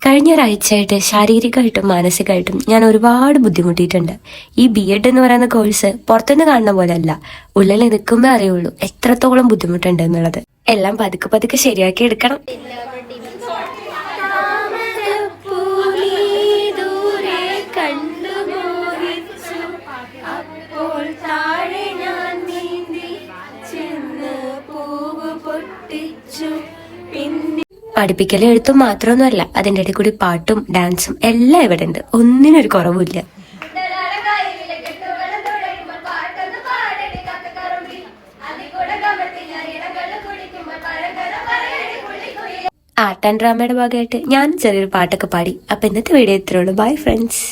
കഴിഞ്ഞ ഒരാഴ്ചയായിട്ട് ശാരീരികമായിട്ടും മാനസികമായിട്ടും ഞാൻ ഒരുപാട് ബുദ്ധിമുട്ടിയിട്ടുണ്ട്. ഈ BEd എന്ന് പറയുന്ന കോഴ്സ് പുറത്തുനിന്ന് കാണുന്ന പോലെ അല്ല, ഉള്ളിൽ നിൽക്കുമ്പോ അറിയുള്ളൂ എത്രത്തോളം ബുദ്ധിമുട്ടുണ്ട് എന്നുള്ളത്. എല്ലാം പതുക്കെ പതുക്കെ ശരിയാക്കി എടുക്കണം. പഠിപ്പിക്കലും എഴുത്തും മാത്രമൊന്നുമല്ല, അതിൻ്റെ ഇടയിൽ കൂടി പാട്ടും ഡാൻസും എല്ലാം ഇവിടെ ഉണ്ട്. ഒന്നിനൊരു കുറവുമില്ല. ആർട്ട് ആൻഡ് ഡ്രാമയുടെ ഭാഗമായിട്ട് ഞാൻ ചെറിയൊരു പാട്ടൊക്കെ പാടി. അപ്പൊ ഇന്നത്തെ വീഡിയോ ഇത്രയുള്ളൂ. Bye friends.